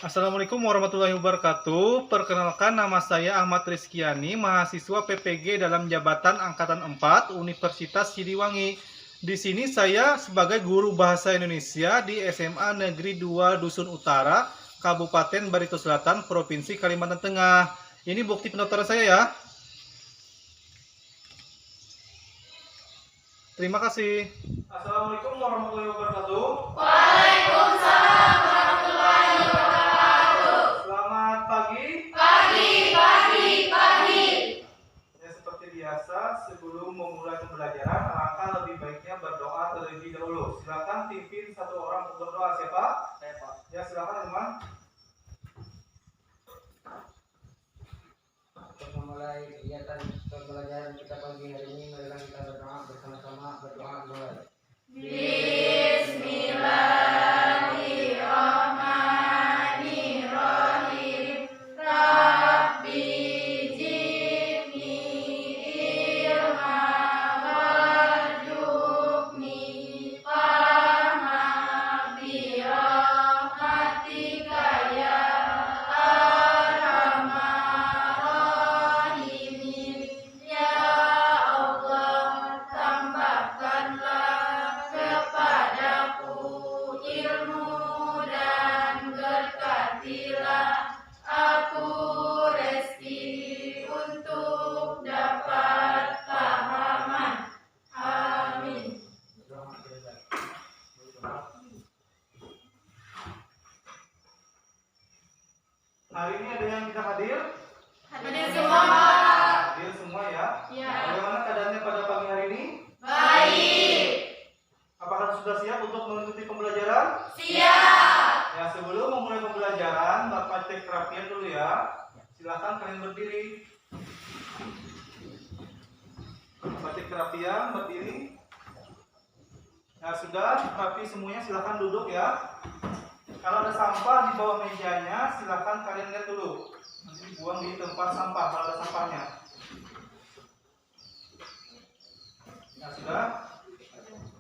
Assalamualaikum warahmatullahi wabarakatuh. Perkenalkan, nama saya Ahmad Rizkyani, mahasiswa PPG dalam jabatan Angkatan 4 Universitas Siliwangi. Di sini saya sebagai guru bahasa Indonesia di SMA Negeri 2 Dusun Utara, Kabupaten Barito Selatan, Provinsi Kalimantan Tengah. Ini bukti pendaftaran saya ya. Terima kasih. Assalamualaikum warahmatullahi wabarakatuh. Waalaikumsalam warahmatullahi wabarakatuh. Selamat pagi. Pagi. Ya, seperti biasa, sebelum memulai pembelajaran, alangkah lebih baiknya berdoa terlebih dahulu. Silakan pimpin satu orang untuk berdoa. Siapa? Saya Pak. Ya, silakan teman. Untuk memulai kegiatan pembelajaran kita pagi hari ini, marilah kita berdoa bersama-sama. Berdoa mulai. Bismillahirrahmanirrahim. Rabbi zidni ilma warzuqni fahma birahmatika ya arhamar rahimin. Ya Allah, tambahkanlah kepadaku ilmu dan berkatilah aku rezeki untuk dapat pahaman. Amin. Berdoa kita. Hari ini ada yang kita hadir? Hadir semua. Hadir semua ya. Ya. Bagaimana keadaannya pada pagi hari ini? Baik. Apakah sudah siap untuk mengikuti pembelajaran? Siap. Ya, sebelum memulai pembelajaran, Bapak cek kerapian dulu ya. Silakan kalian berdiri. Bapak cek kerapian, berdiri. Nah, sudah rapi semuanya, silakan duduk ya. Kalau ada sampah di bawah mejanya, silakan kalian lihat dulu. Nanti dibuang di tempat sampah kalau ada sampahnya. Nah, sudah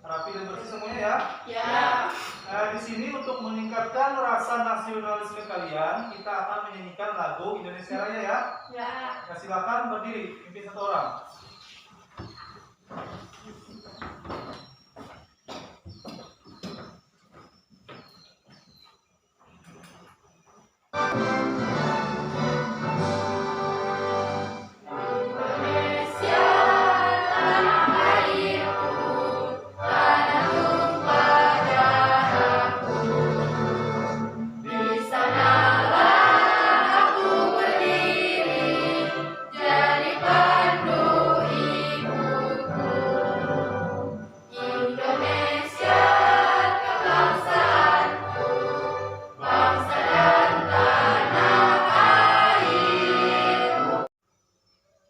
rapi dan bersih semuanya ya. Ya. Nah, di sini untuk meningkatkan rasa nasionalisme kalian, kita akan menyanyikan lagu Indonesia Raya ya. Ya. Nah, silakan berdiri, pimpin satu orang. Indonesia tanah airku, tanah tumpah darahku. Di sanalah aku berdiri, jadi pandu ibuku. Indonesia kebangsaanku, bangsa dan tanah airku.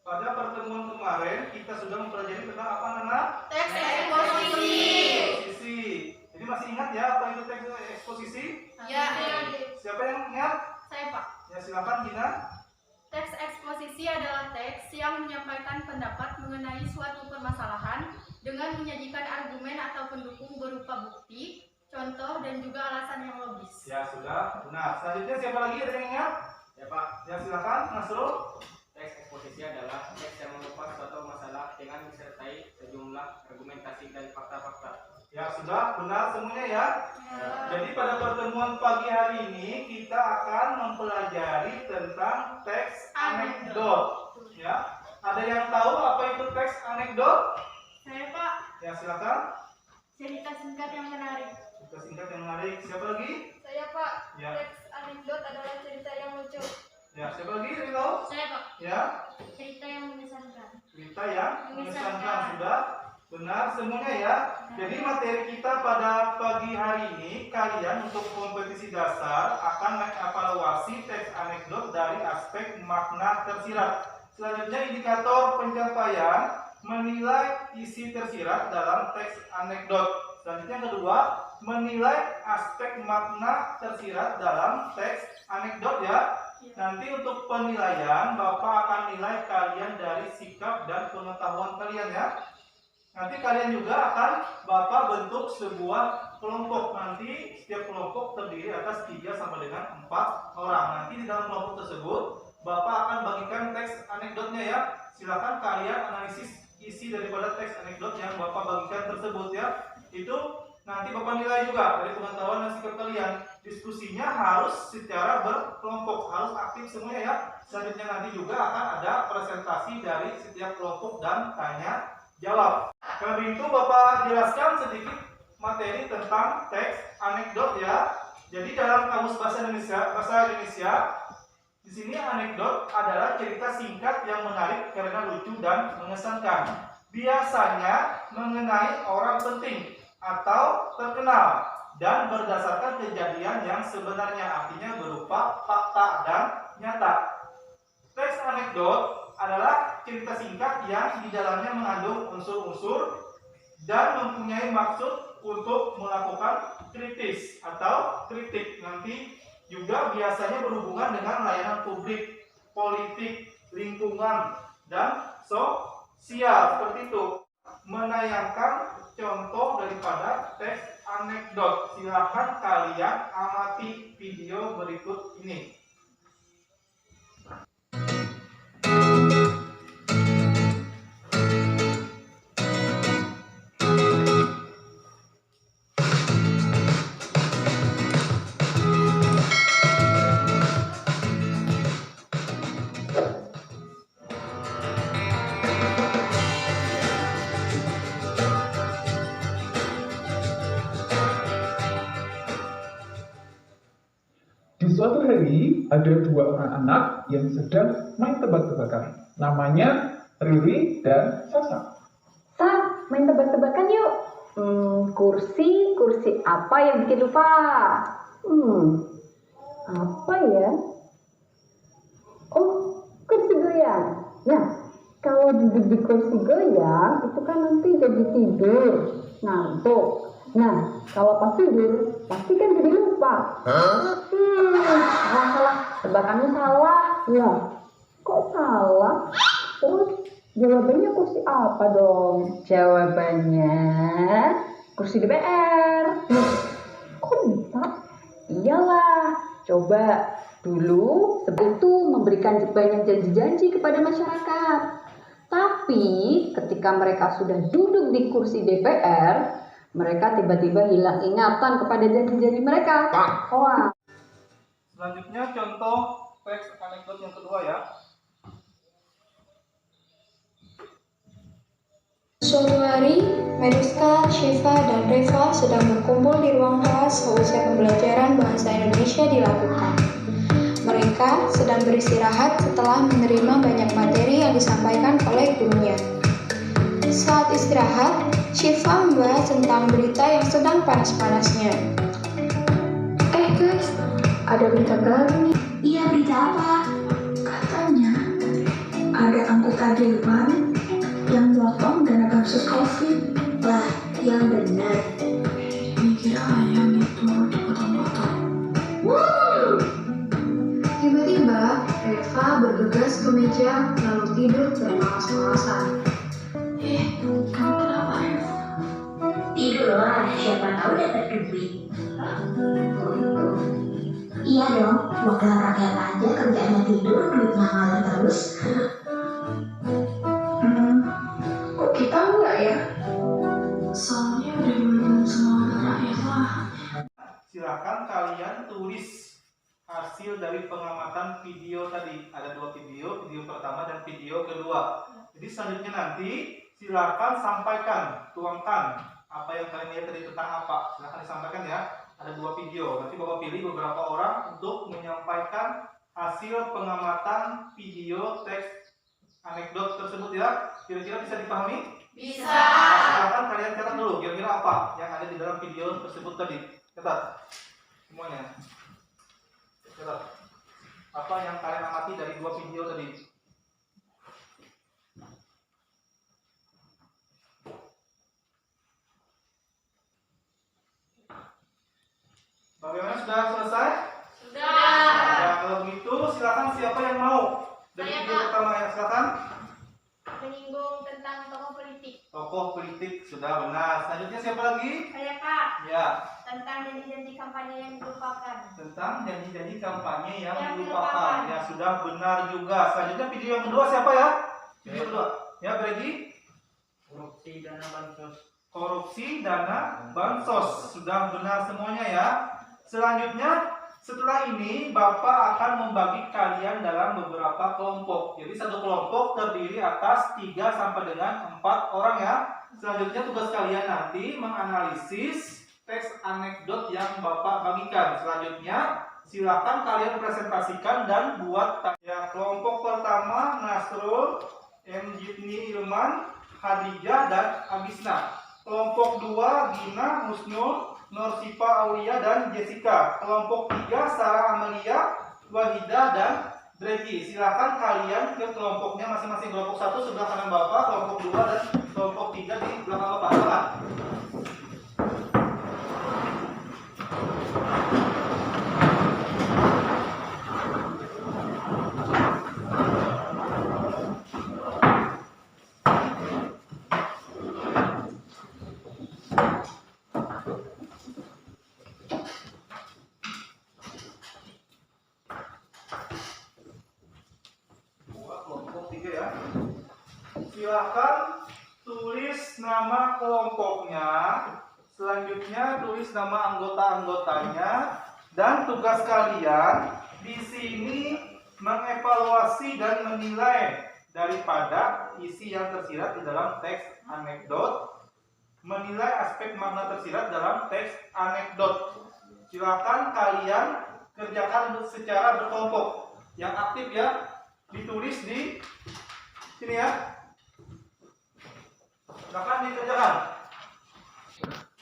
Pada pertemuan kemarin kita sudah mempelajari tentang apa Nana? Teks eksposisi. Eksposisi. Jadi masih ingat ya apa itu teks eksposisi? Ya. Siapa yang ingat? Saya Pak. Ya, silakan Gina. Teks eksposisi adalah teks yang menyampaikan pendapat mengenai suatu permasalahan dengan menyajikan argumen atau pendukung berupa bukti, contoh, dan juga alasan yang logis. Ya, sudah. Nah, selanjutnya siapa lagi ada yang ingat? Ya Pak. Ya, silakan Nasrul. Teks eksposisi adalah teks yang mengupas suatu masalah dengan disertai sejumlah argumentasi dan fakta-fakta. Ya, sudah. Benar semuanya ya. Jadi pada pertemuan pagi hari ini kita akan mempelajari tentang teks anekdot. Ya, ada yang tahu apa itu teks anekdot? Saya Pak, Ya, silakan. cerita singkat yang menarik. Kita singkat yang menarik. Siapa lagi? Saya Pak, Ya, teks anekdot adalah cerita yang lucu. ya. Siapa lagi? Ada yang tahu? Saya Pak, Ya, cerita yang mengesankan. cerita yang mengesankan. Mengesankan. Sudah benar semuanya ya. Jadi materi kita pada pagi hari ini, kalian untuk kompetisi dasar akan mengevaluasi teks anekdot dari aspek makna tersirat. Selanjutnya indikator pencapaian menilai isi tersirat dalam teks anekdot. Selanjutnya yang kedua, menilai aspek makna tersirat dalam teks anekdot ya. Nanti untuk penilaian, Bapak akan nilai kalian dari sikap dan pengetahuan kalian ya. Nanti kalian juga akan Bapak bentuk sebuah kelompok. Nanti setiap kelompok terdiri atas 3 sampai dengan 4 orang. Nanti di dalam kelompok tersebut Bapak akan bagikan teks anekdotnya ya. Silakan kalian analisis isi daripada teks anekdot yang Bapak bagikan tersebut ya. Itu nanti Bapak nilai juga dari pengetahuan dan sikap kalian. Diskusinya harus secara berkelompok, harus aktif semuanya ya. Selanjutnya nanti juga akan ada presentasi dari setiap kelompok dan tanya jawab. Karena itu Bapak jelaskan sedikit materi tentang teks anekdot ya. Jadi dalam kamus bahasa Indonesia, di sini anekdot adalah cerita singkat yang menarik karena lucu dan mengesankan. Biasanya mengenai orang penting atau terkenal dan berdasarkan kejadian yang sebenarnya, artinya berupa fakta dan nyata. Teks anekdot adalah cerita singkat yang di dalamnya mengandung unsur-unsur dan mempunyai maksud untuk melakukan kritis atau kritik. Nanti juga biasanya berhubungan dengan layanan publik, politik, lingkungan, dan sosial. Seperti itu. Menayangkan contoh daripada teks anekdot. Silakan kalian amati video berikut ini. Di suatu hari, ada 2 orang anak yang sedang main tebak-tebakan. Namanya Riri dan Sasa. Sa, main tebak-tebakan yuk. Kursi apa yang bikin lupa? Apa ya? Oh, kursi goyang. Nah, kalau duduk di kursi goyang, itu kan nanti jadi tidur, ngantuk. Nah, kalau pas tidur, pasti kan jadi lupa. Salah. Tebakanmu salah. Ya, kok salah? Terus jawabannya kursi apa dong? Jawabannya kursi DPR. Kok bisa? Iyalah, coba dulu sebelum itu memberikan banyak janji-janji kepada masyarakat. Tapi ketika mereka sudah duduk di kursi DPR, mereka tiba-tiba hilang ingatan kepada janji-janji mereka. Wah. Selanjutnya contoh teks anekdot yang kedua ya. Suatu hari, Meriska, Syifa, dan Reva sedang berkumpul di ruang kelas seusai pembelajaran bahasa Indonesia dilakukan. Mereka sedang beristirahat setelah menerima banyak materi yang disampaikan oleh gurunya. Saat istirahat, Syifa membahas tentang berita yang sedang panas-panasnya. Guys, ada berita baru nih. Iya, berita apa? Katanya ada anggota dewan yang motong dana bansos COVID. Wah, yang benar. Mikir ayam itu dipotong-potong. Tiba-tiba, Reva bergegas ke meja lalu tidur bermalas-malasan. Kamu kenapa, Reva? Tidurlah, siapa tahu dapat duit. Oh itu. Iya dong, wakil rakyat aja kerjaannya tidur, duitnya ngalir terus. Kok kita enggak ya? Soalnya udah dibayar sama wakil rakyat lah. Silakan kalian tulis hasil dari pengamatan video tadi. Ada 2 video, video pertama dan video kedua. Jadi selanjutnya nanti silakan sampaikan, tuangkan apa yang kalian lihat tadi tentang apa. Silakan disampaikan ya. Ada 2 video. Nanti Bapak pilih beberapa orang untuk menyampaikan hasil pengamatan video teks anekdot tersebut ya. Kira-kira bisa dipahami? Bisa. Silakan kalian catat dulu kira-kira apa yang ada di dalam video tersebut tadi. Catat semuanya. Catat apa yang kalian amati dari 2 video tadi. Bagaimana, sudah selesai? Sudah. Nah, kalau begitu silakan siapa yang mau dari Saya, video Pak. pertama ya, silakan. Menyinggung tentang tokoh politik. Tokoh politik sudah benar. Selanjutnya siapa lagi? Saya Kak, Ya, tentang janji-janji kampanye yang dilupakan. tentang janji-janji kampanye yang Yang dilupakan. dilupakan. Ya, sudah benar juga. Selanjutnya video yang kedua siapa ya? Video kedua. Ya, Bregi. Korupsi dana bansos. Korupsi dana bansos. Sudah benar semuanya ya. Selanjutnya, setelah ini Bapak akan membagi kalian dalam beberapa kelompok. Jadi satu kelompok terdiri atas 3 sampai dengan 4 orang ya. Selanjutnya tugas kalian nanti menganalisis teks anekdot yang Bapak bagikan. Selanjutnya silakan kalian presentasikan dan buat ya. Kelompok pertama Nasrul, M. Jitni Ilman, Hadijah dan Agisna. Kelompok 2 Gina, Husnul, Norsifa Aulia dan Jessica. Kelompok 3 Sarah Amelia, Wahidah dan Bregi. Silakan kalian ke kelompoknya masing-masing. Kelompok 1 sebelah kanan Bapak, kelompok 2 dan kelompok 3 di belakang Bapak. Silakan. Kelompok 3 ya. Silakan tulis nama kelompoknya. Selanjutnya tulis nama anggota-anggotanya dan tugas kalian di sini mengevaluasi dan menilai daripada isi yang tersirat di dalam teks anekdot, menilai aspek makna tersirat dalam teks anekdot. Silakan kalian kerjakan secara berkelompok. Yang aktif ya, ditulis di sini ya. Silakan dikerjakan.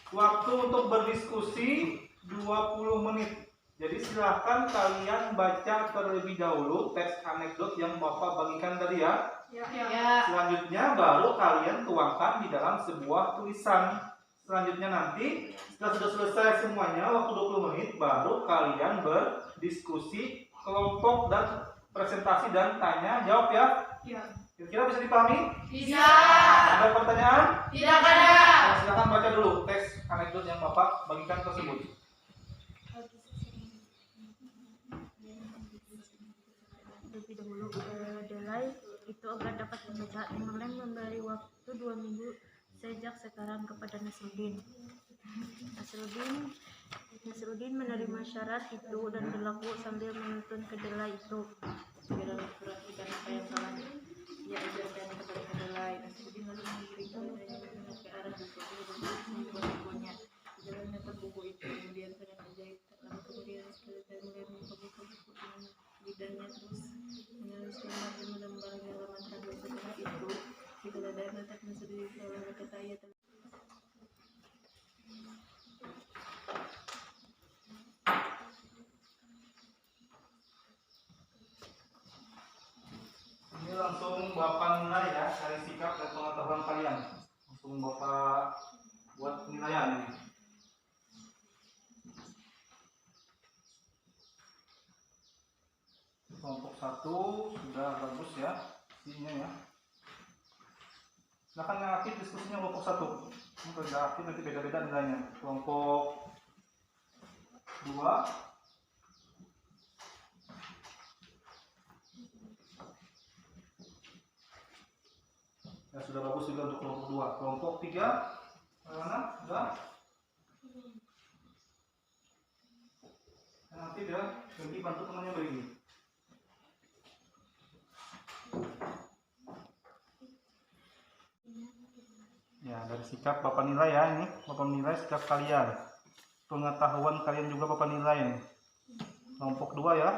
Waktu untuk berdiskusi 20 menit. Jadi silahkan kalian baca terlebih dahulu teks anekdot yang Bapak bagikan tadi ya. Ya. Selanjutnya baru kalian tuangkan di dalam sebuah tulisan. Selanjutnya nanti setelah sudah selesai semuanya waktu 20 menit baru kalian berdiskusi kelompok dan presentasi dan tanya jawab ya. Kira-kira bisa dipahami? Bisa. Ada pertanyaan? Tidak ada. Nah, silakan baca dulu teks anekdot yang Bapak bagikan tersebut. Lebih dahulu Delay itu agar dapat membaca Timberland memberi waktu 2 minggu sejak sekarang kepada Nasruddin. Nasruddin menerima syarat itu dan berlaku sambil menuntun kedelai itu. Segera perhatikan apa yang telah ia ajarkan kepada kedelai. Nasruddin lalu mengiringkan kedelai ke arah buku membuat-bukunya. Jalannya ke buku itu, kemudian sangat ajaib. Lalu kemudian kedelai mulai membuka buku dengan lidahnya terus menulis lembar demi lembar halaman terakhir. Setelah itu kedelai menatap Nasruddin lalu berkata, ia telah Ini langsung Bapak nilai ya dari sikap dan pengetahuan kalian. Langsung Bapak buat penilaian ini. Kelompok 1 sudah bagus ya isinya ya. Silakan yang aktif diskusinya kelompok 1. Ini kalau tidak aktif nanti beda-beda nilainya. Kelompok 2 ya sudah bagus juga untuk kelompok 2. Kelompok 3 mana? Sudah? Nanti dia ganti bantu temannya begini. Ya, dari sikap Bapak nilai ya ini. Bapak nilai sikap kalian. Pengetahuan kalian juga Bapak nilai nih. Kelompok 2 ya.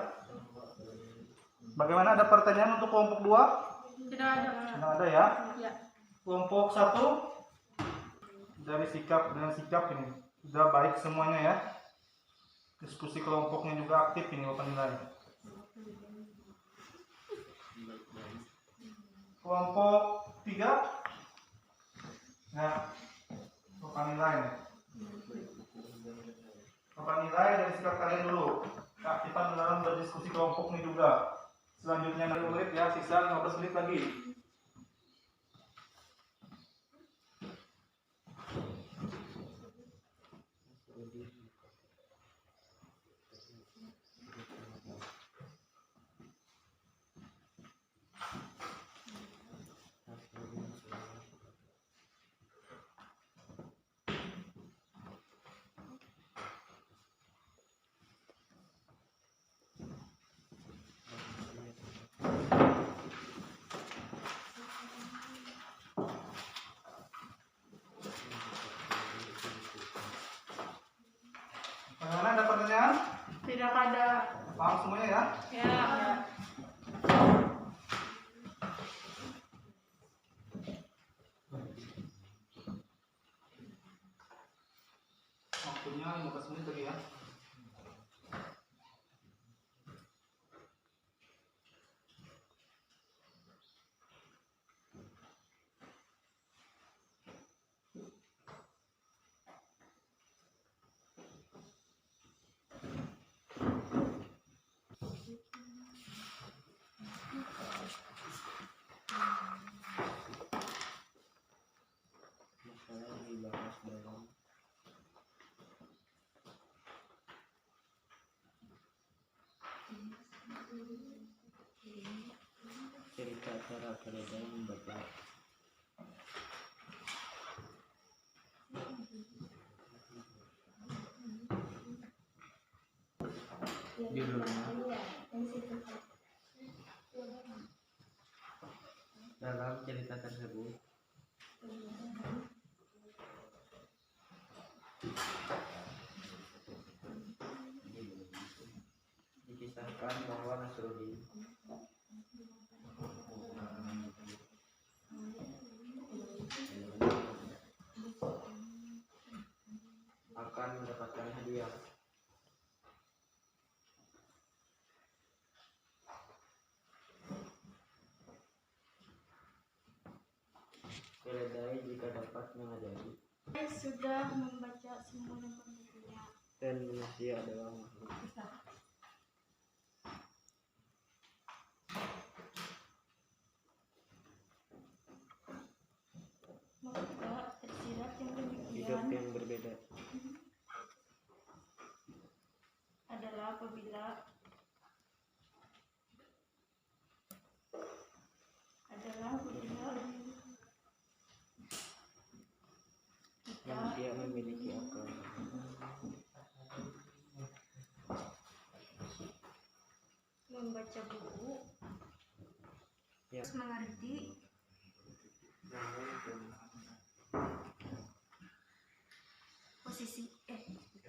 Bagaimana, ada pertanyaan untuk kelompok 2? Tidak ada. Tidak ada ya. Ya. Kelompok 1 dari sikap dengan sikap ini sudah baik semuanya ya. Diskusi kelompoknya juga aktif ini Bapak nilai. Kelompok 3 nah, Bapak nilai. Bapak nilai dari sikap kalian dulu. Keaktifan dalam berdiskusi kelompok ini juga. Selanjutnya 6 menit ya, sisa 15 menit lagi. Bagaimana, ada pertanyaan? Tidak ada. Paham semuanya ya? Ya. Waktunya 15 menit lagi ya. Masalah dibahas dalam cerita cara keledai membaca. Judulnya dalam cerita tersebut dikisahkan bahwa Nasruddin akan mendapatkan hadiah. Keledai jika dapat mengajari Saya sudah membaca semua bukunya. dan manusia adalah makhluk Maka tersirat yang hidup demikian yang berbeda. adalah apabila kita Manusia memiliki akal. membaca buku Ya. terus mengerti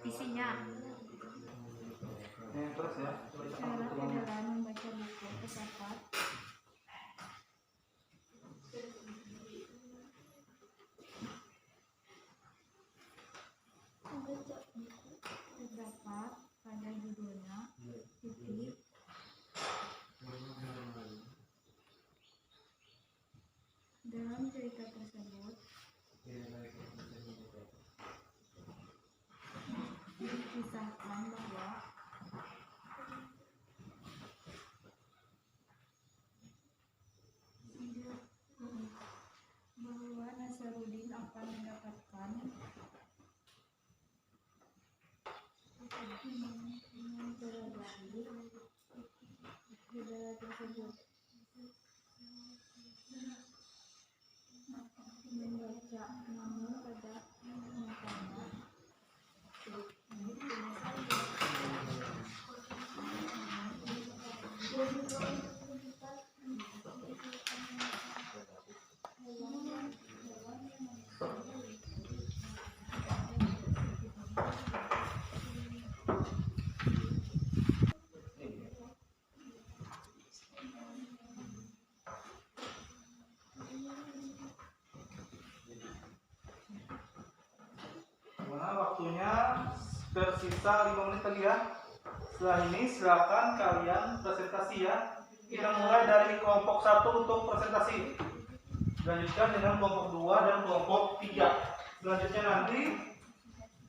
isinya. Terus ya. Syarat adalah membaca buku filsafat pada judulnya titik dalam cerita tersebut dikisahkan bahwa Nasruddin akan mendapatkan negara tersebut. Membaca namun pada nyatanya Waktunya tersisa 5 menit lagi ya. Setelah ini silakan kalian presentasi ya. Kita mulai dari kelompok 1 untuk presentasi. Lanjutkan dengan kelompok 2 dan kelompok 3. Selanjutnya nanti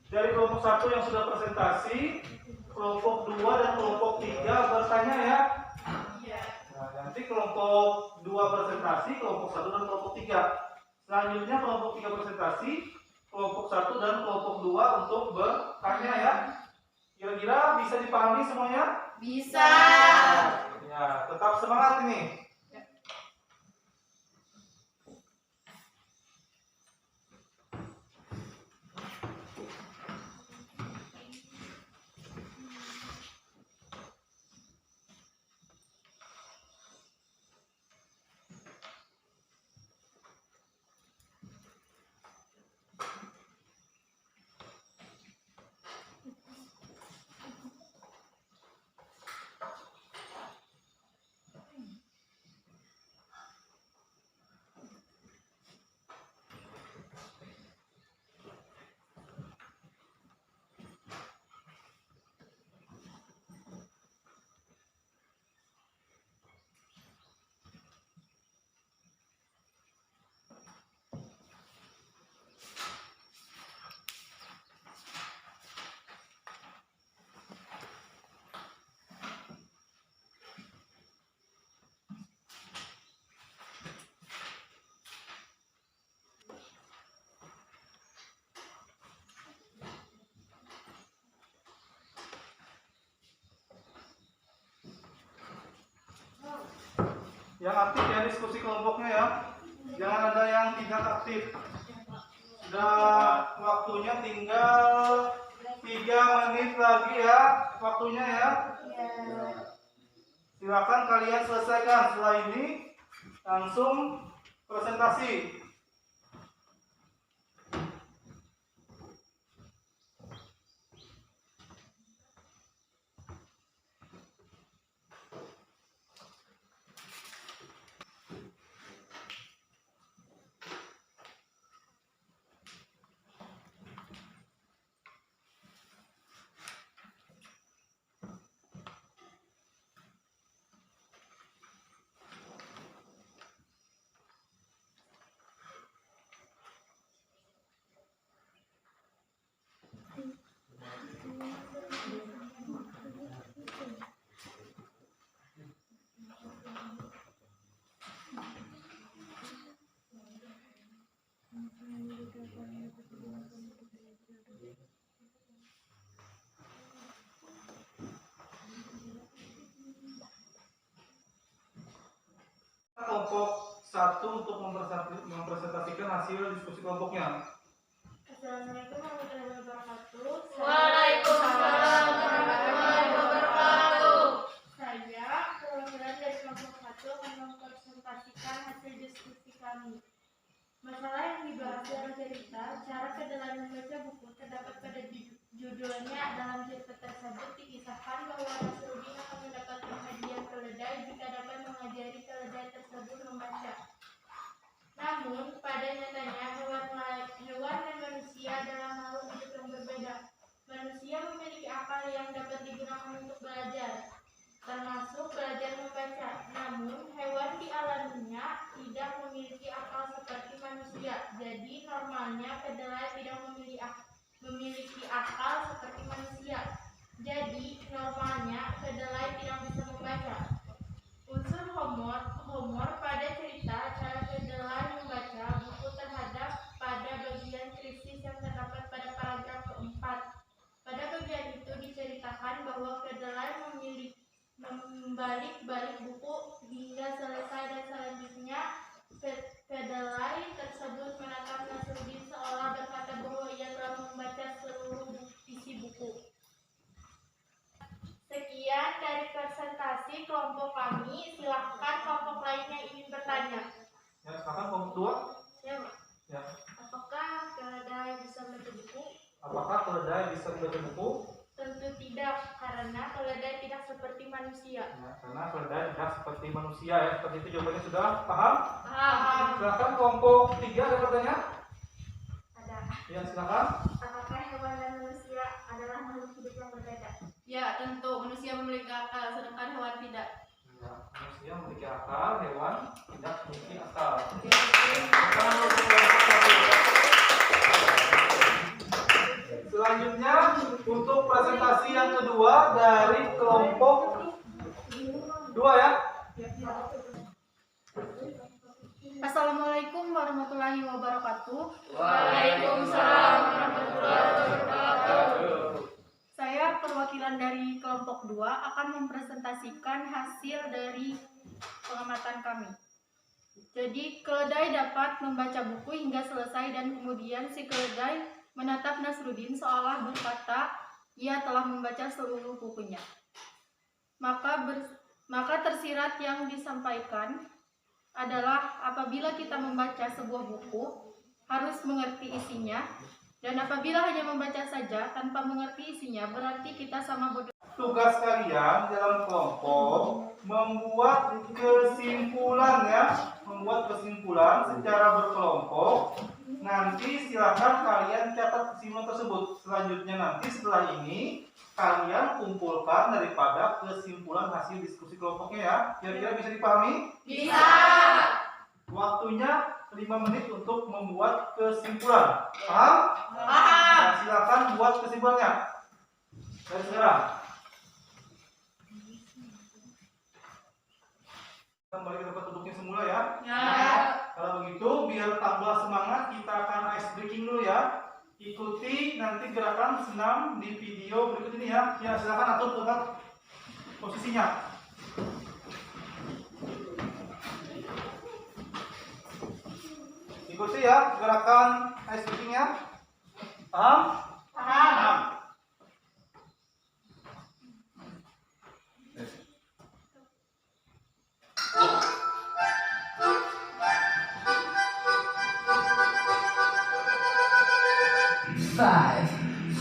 dari kelompok 1 yang sudah presentasi, kelompok 2 dan kelompok 3 bertanya ya. Nah, nanti kelompok 2 presentasi, kelompok 1 dan kelompok 3. Selanjutnya kelompok 3 presentasi, kelompok 1 dan kelompok 2 untuk bertanya ya. Kira-kira bisa dipahami semuanya? Bisa. Ya, tetap semangat ini. Yang aktif ya diskusi kelompoknya ya. Jangan ada yang tidak aktif. Sudah waktunya tinggal 3 menit lagi ya waktunya ya. Silakan kalian selesaikan. Setelah ini langsung presentasi. Kelompok 1 untuk mempresentasikan hasil diskusi kelompoknya. Assalamualaikum warahmatullahi wabarakatuh. Waalaikumsalam warahmatullahi wabarakatuh. Saya perwakilan dari kelompok 1 akan mempresentasikan hasil diskusi kami. Masalah yang dibahas dalam cerita, cara kedelai membaca buku terdapat pada judulnya. Dalam cerita tersebut dikisahkan bahwa Nasruddin akan mendapatkan hadiah keledai jika dapat mengajari keledai tersebut membaca. Namun, pada nyatanya hewan dan manusia adalah makhluk hidup yang berbeda. Manusia memiliki akal yang dapat digunakan untuk belajar, termasuk belajar membaca. Namun, hewan di alamnya tidak memiliki akal seperti manusia. Jadi, normalnya kedelai tidak memiliki akal seperti manusia. Jadi, normalnya kedelai tidak bisa membaca. Unsur humor pada cerita cara kedelai membaca buku terhadap pada bagian krisis yang terdapat pada paragraf keempat. Pada bagian itu diceritakan bahwa kedelai membalik-balik buku hingga selesai dan selanjutnya kedelai tersebut menatap Nasruddin seolah berkata bahwa ia telah membaca seluruh isi buku. Sekian dari presentasi kelompok kami. Silahkan kelompok lainnya ingin bertanya. Ya, silakan kelompok 2. Ya, Ya. apakah keledai bisa membaca buku? Apakah keledai bisa membaca buku? Tentu tidak, karena keledai tidak seperti manusia. Ya, karena keledai tidak seperti manusia ya. Seperti itu jawabannya sudah paham? Paham. Silakan kelompok 3 ada pertanyaan? Ada. Ya, silakan. Apakah hewan dan manusia adalah makhluk hidup yang berbeda? Ya, tentu manusia memiliki akal, sedangkan hewan tidak. Ya, manusia memiliki akal, hewan tidak memiliki akal. Selanjutnya untuk presentasi yang kedua dari kelompok 2 ya. Assalamualaikum warahmatullahi wabarakatuh. Waalaikumsalam warahmatullahi wabarakatuh. Saya perwakilan dari kelompok 2 akan mempresentasikan hasil dari pengamatan kami. Jadi, keledai dapat membaca buku hingga selesai dan kemudian si keledai menatap Nasruddin seolah berkata ia telah membaca seluruh bukunya. Maka tersirat yang disampaikan adalah apabila kita membaca sebuah buku harus mengerti isinya, dan apabila hanya membaca saja tanpa mengerti isinya berarti kita sama bodoh. Tugas kalian dalam kelompok membuat kesimpulan ya, membuat kesimpulan secara berkelompok. Nanti silakan kalian catat kesimpulan tersebut. Selanjutnya nanti setelah ini kalian kumpulkan daripada kesimpulan hasil diskusi kelompoknya ya. Kira-kira bisa dipahami? Bisa. Waktunya 5 menit untuk membuat kesimpulan. Paham? Paham. Nah, silakan buat kesimpulannya. Dari sekarang. Kembali ke tempat duduknya semula ya. Ya. Kalau begitu, biar tambah semangat, kita akan ice breaking dulu ya. Ikuti nanti gerakan senam di video berikut ini ya. Ya, silakan atur tempat posisinya. Ikuti ya gerakan ice breaking-nya. Paham? Paham. Five,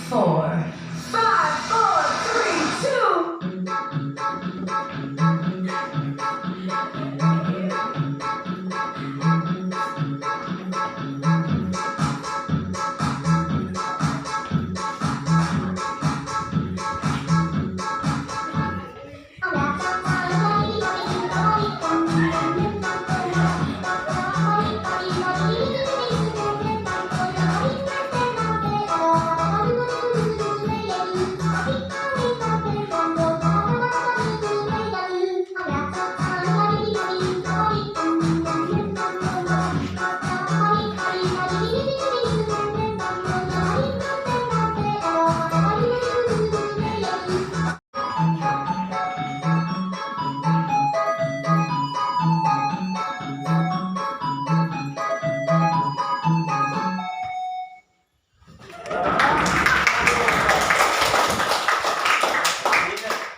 four, three, two.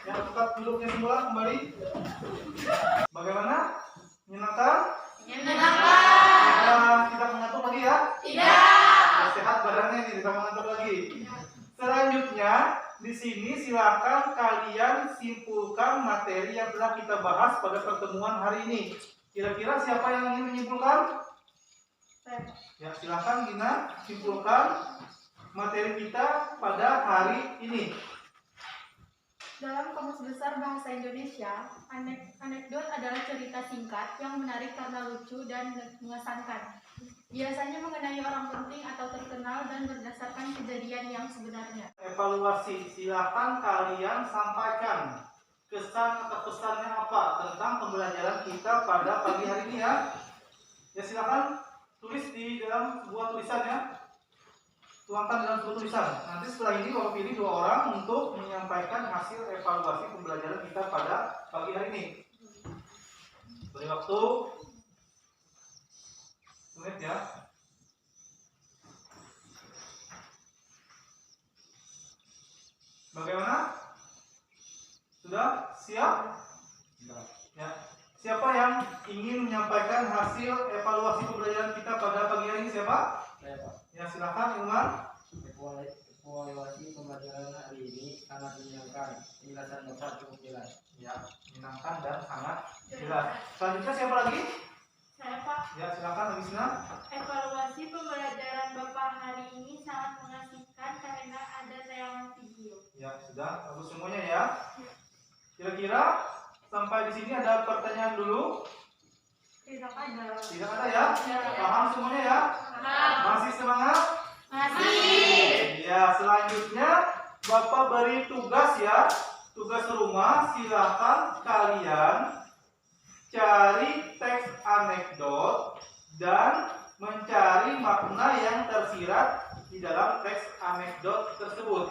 Yang tetap duduknya semula kembali. Bagaimana? Menyenangkan? Tidak mengantuk lagi ya? Tidak. Sehat badannya ini, tidak mengantuk lagi. Selanjutnya, di sini silakan kalian simpulkan materi yang telah kita bahas pada pertemuan hari ini. Kira-kira siapa yang ingin menyimpulkan? Ya, silakan Gina simpulkan materi kita pada hari ini. Dalam Kamus Besar Bahasa Indonesia, anekdot adalah cerita singkat yang menarik karena lucu dan mengesankan. Biasanya mengenai orang penting atau terkenal dan berdasarkan kejadian yang sebenarnya. Evaluasi, silakan kalian sampaikan kesan atau pesannya apa tentang pembelajaran kita pada pagi hari ini ya. Ya silakan tulis di dalam sebuah tulisan ya. Tuangkan dalam sebuah tulisan. Nanti setelah ini Bapak pilih 2 orang untuk menyampaikan hasil evaluasi pembelajaran kita pada pagi hari ini. Beri waktu menit ya. Bagaimana? Sudah siap? Ya. Siapa yang ingin menyampaikan hasil evaluasi pembelajaran kita pada pagi hari ini? Siapa? Saya Pak. Ya silakan Ilman. Evaluasi pembelajaran hari ini sangat menyenangkan. Penjelasan Bapak cukup jelas. Ya, menyenangkan dan sangat jelas. Selanjutnya siapa lagi? Saya Pak, Ya silakan Agisna. evaluasi pembelajaran Bapak hari ini sangat mengasihkan karena ada tayangan video. Ya sudah, bagus semuanya ya. Kira-kira sampai di sini ada pertanyaan dulu? Tidak ada. Tidak ada ya? Paham semuanya ya? Paham. Masih semangat? Masih. Ya, selanjutnya Bapak beri tugas ya. Tugas rumah, silakan kalian cari teks anekdot dan mencari makna yang tersirat di dalam teks anekdot tersebut.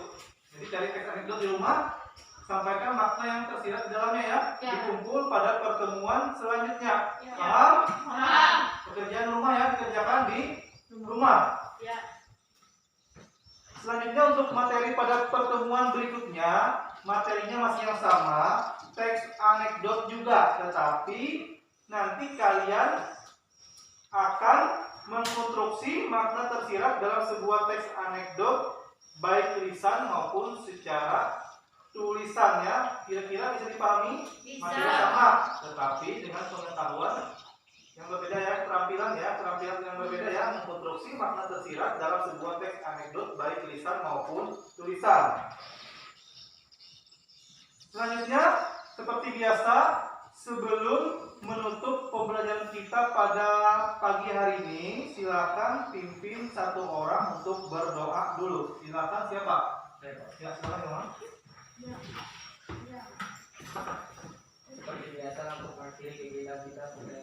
Jadi cari teks anekdot di rumah, sampaikan makna yang tersirat di dalamnya ya. Ya. Dikumpul pada pertemuan selanjutnya. Ya. Paham? Paham. Pekerjaan rumah ya dikerjakan di rumah. Ya. Selanjutnya untuk materi pada pertemuan berikutnya, materinya masih yang sama, teks anekdot juga, tetapi nanti kalian akan mengkonstruksi makna tersirat dalam sebuah teks anekdot baik tulisan maupun secara tulisannya. Kira-kira bisa dipahami? Bisa. Materinya sama, tetapi dengan pengetahuan yang berbeda ya, keterampilan yang berbeda ya, mengkonstruksi makna tersirat dalam sebuah teks anekdot baik tulisan maupun tulisan. Selanjutnya, seperti biasa, sebelum menutup pembelajaran kita pada pagi hari ini, silakan pimpin 1 orang untuk berdoa dulu. Silakan siapa? Saya Pak. Ya, silakan teman. Seperti biasa untuk mengakhiri kegiatan kita pada